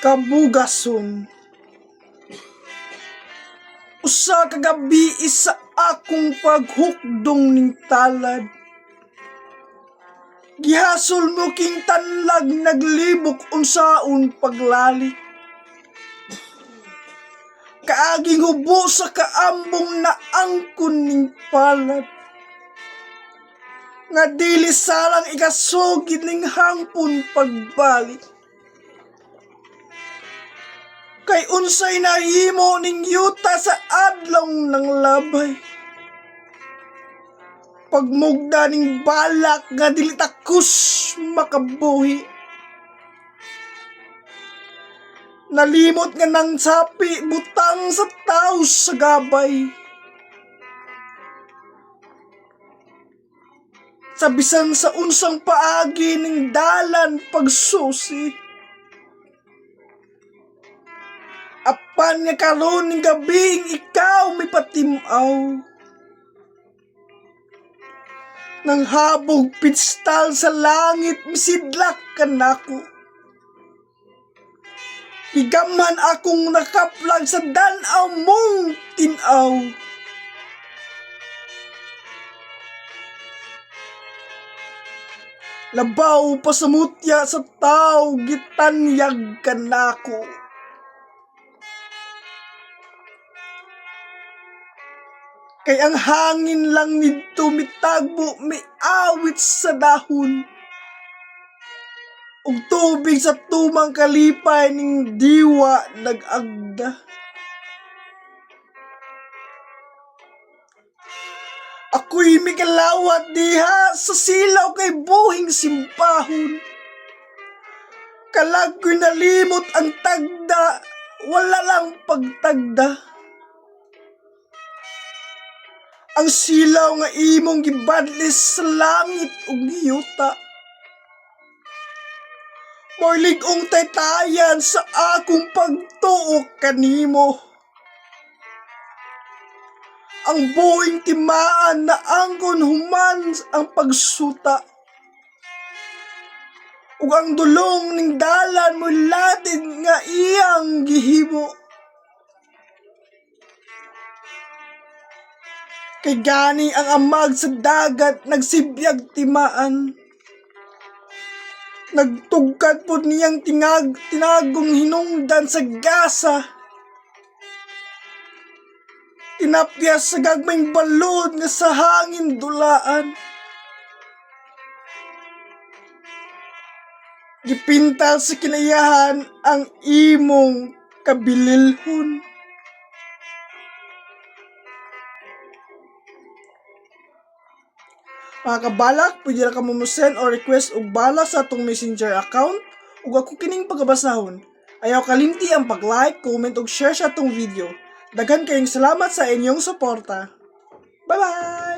Kabugason. Usa ka gabi isa akong paghukdong ning talad. Gihasol mo king tanlag naglibok unsaon paglalik. Kaaging hubo sa kaambong na angkon ning palad. Nga dili salang ikasugid ning hangpon pagbalik. Kay unsay nahimo ning yuta sa adlaw ng labay. Pagmugda ning balak nga dili takus makabuhi. Nalimot nga nang sapi butang sa taos sa gabay. Sa bisan sa unsang paagi ning dalan pagsusi. Apan nga karon ning gabing ikaw may patimaw. Nang habog pistal sa langit misidlak ka nako. Higaman akong nakaplag sa danaw mong tinaw. Labaw pa sa mutya sa tao gitanyag ka nako. Kay ang hangin lang nito mitagbo may awit sa dahon. Ug tubig sa tumang kalipay ning diwa nag-agda. Ako'y mikalawat diha sa silaw kay buhing simpahon. Kalag ko'y nalimot ang tagda, wala lang pagtagda. Ang silaw nga imong gibadlis sa langit ug yuta. Morlig-ong taytayan sa akong pagtuok kanimo. Ang buhing timaan na angkon human ang pagsuta. Ug ang dulong ning dalan mo latid nga iyang gihimo. Kay gani ang amag sa dagat nagsibiyag timaan. Nagtugkad po niyang tinagong hinungdan sa gasa. Tinapyas sa gagmayng balod nga sa hangin dulaan. Gipintal sa kinayahan ang imong kabililhon. Mga kabalak, pwede na ka mo send or request og bala sa atong messenger account ug ako kining pagabasahon. Ayaw kalimti ang pag-like, comment ug share sa atong video. Daghan kayong salamat sa inyong suporta. Bye-bye!